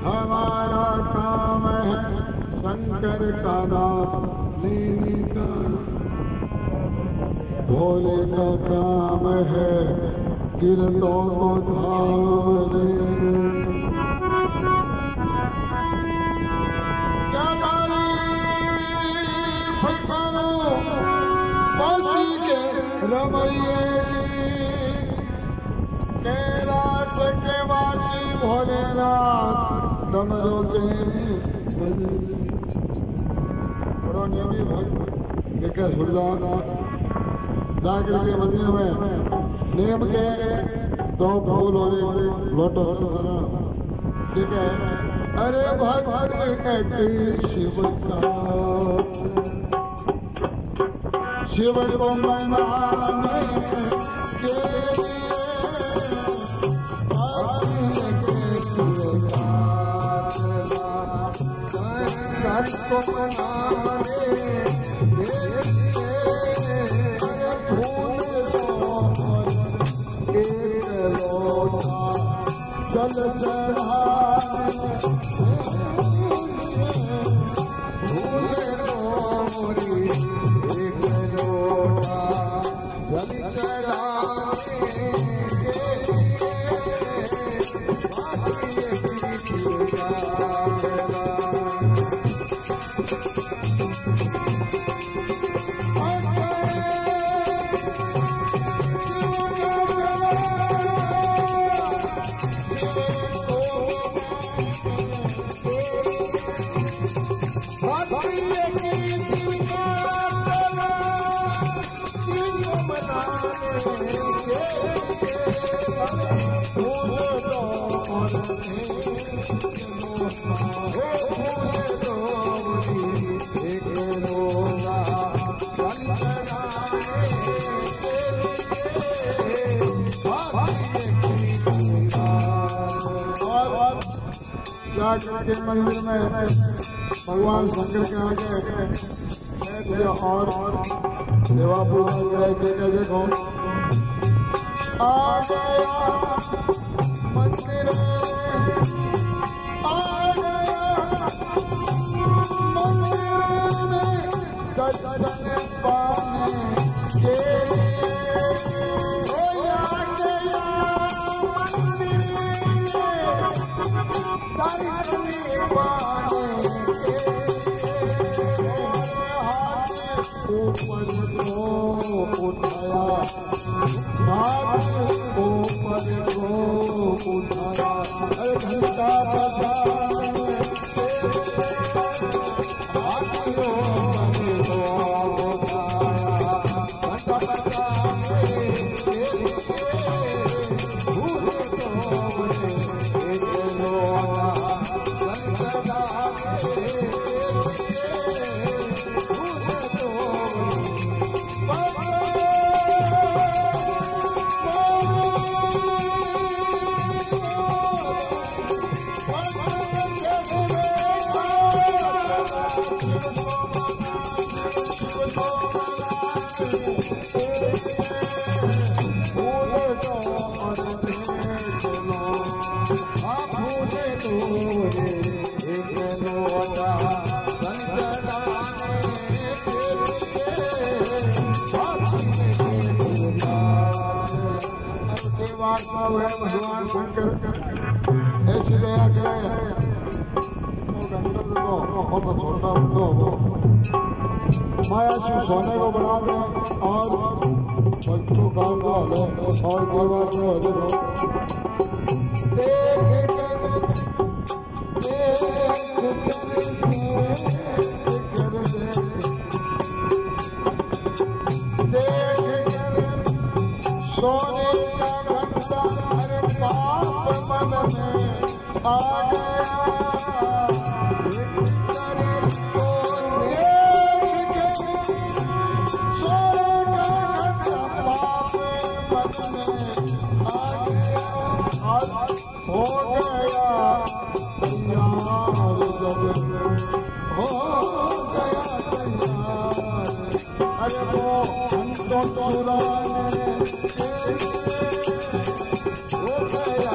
हमारा काम है शंकर का नाम लेने का, भोले का काम है कीर्तों को धाम लेने का। क्या तारीफ करो काशी के रमैये की, कैलाश के वासी भोलेनाथ डमरू के बड़ा नियमी भक्त विकास हुड्डा जाकर के मंदिर में नियम के 2 फूल और 1 लोटो चढ़ा। ठीक है। अरे भक्त कहते शिव का, शिव को मनाने के को मनाने एक लोटा चल चढ़ाने भूले मोरी, एक लोटा जल चढ़ाने जाकर के मंदिर में भगवान शंकर के आगे बैठ गया और सेवा पूजा करा के देखो आ गया मंदिर में, आ गया मंदिर में दर्शन पाने के ऊपर को उठाया, हाथ ऊपर को उठाया, घंटा बजाने हाथ ऊपर को उठाया, घंटा बजाने भूले तोड़े एक लोटा चल चढ़ाने भगवान शंकर ऐसी दया करे बहुत छोटा माया शिव सोने को बढ़ा दे और बच्चों का हले और कई बार क्या हो देखो सोने का घंटा अरे पाप मन में आ गया अरे वो हमको चुराने हो गया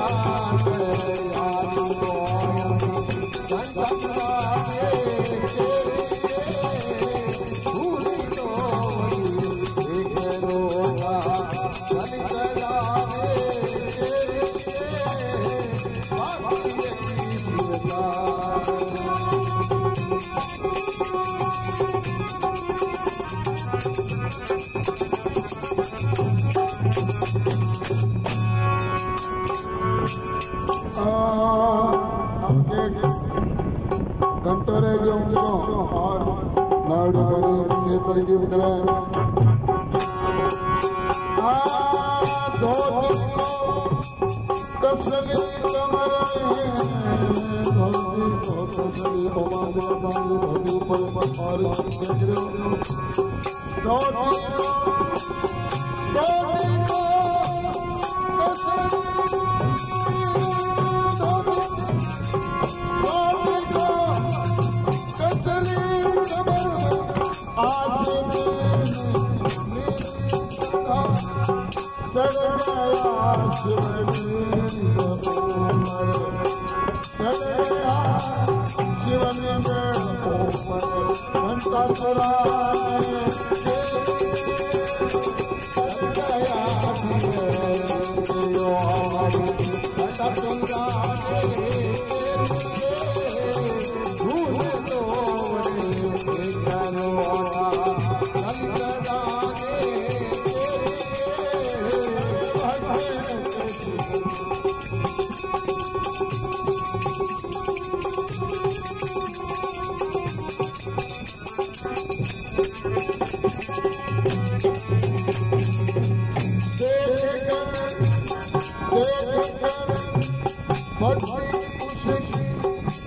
आपके घंटों रह गए उनको और नावड़ी बनी के तरकीब करें धोती को कसली कमर में धोती को कसली बांध दिया धोती ऊपर और देख रहे हो धोती को कसली चढ़ गया शिवलिंग ऊपर चढ़ गया शिवलिंग ऊपर घंटा चढ़ाए चढ़ गया घंटा चढ़ाए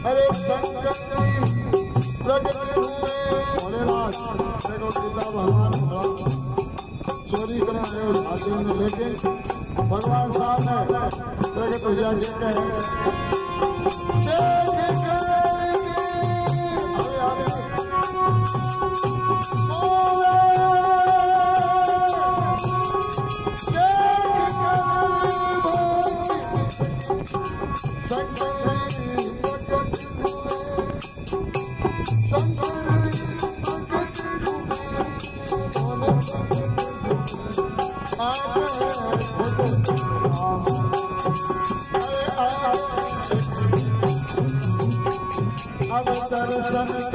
अरे शंकर प्रकट हुए भोलेनाथ देखो कितना भगवान बड़ा चोरी करने आए झारखंड में लेकिन भगवान साहब ने प्रकट हो जाके कहे अब दर्शन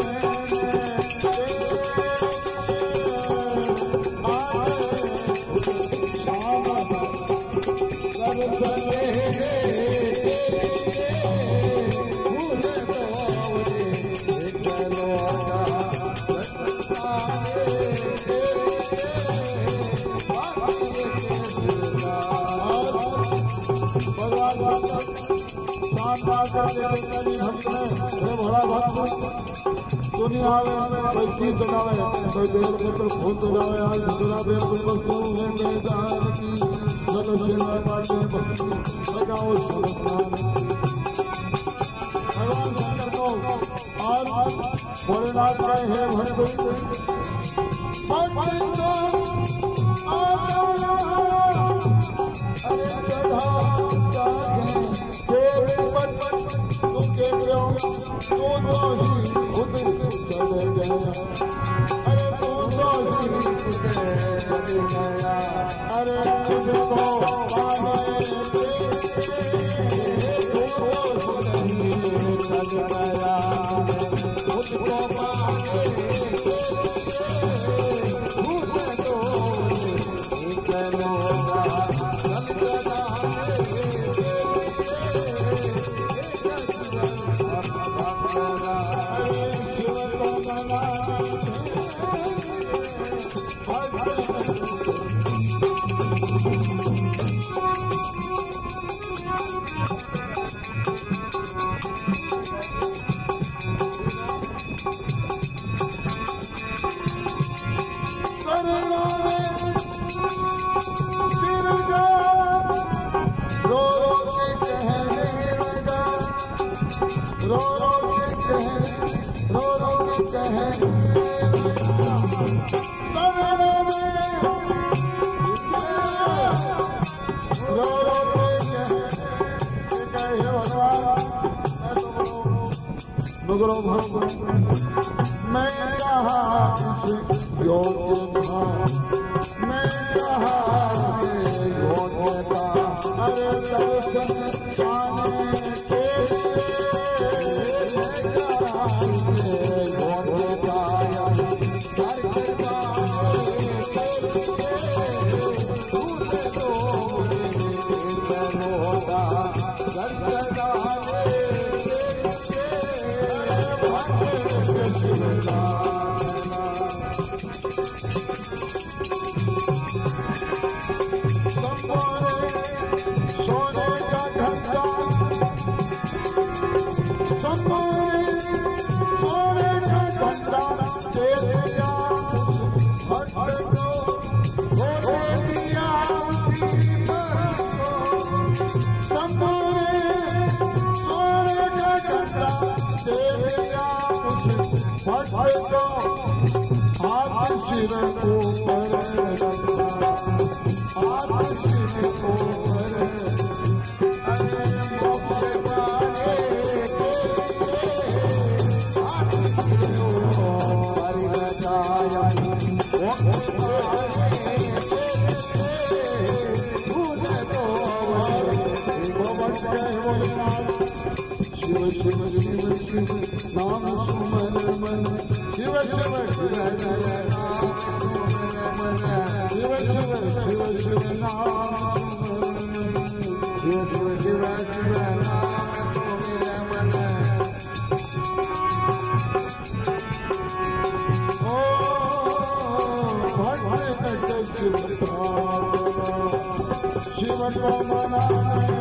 बड़ा भक्त दुनिया में कोई चीज चढ़ावे कोई बेल पत्र फूल चढ़ावे आज दूसरा बेल कुछ वस्तु है मैदान की जल सेना पाटे भक्ति लगाओ समस्नान भगवान शंकर को और भोलेनाथ का है भक्ति अरे चढ़ाता है तू तो ही खुद चढ़ गया अरे तू तो ही खुद चढ़ गया अरे तुझको पाने तू तो नहीं चढ़ गया तुझको पाने खुद तो चलोगा मैं कहा इस योग्य था मैं कहा योग्य था अरे दर्शन पाने के योग्य था शिव को मना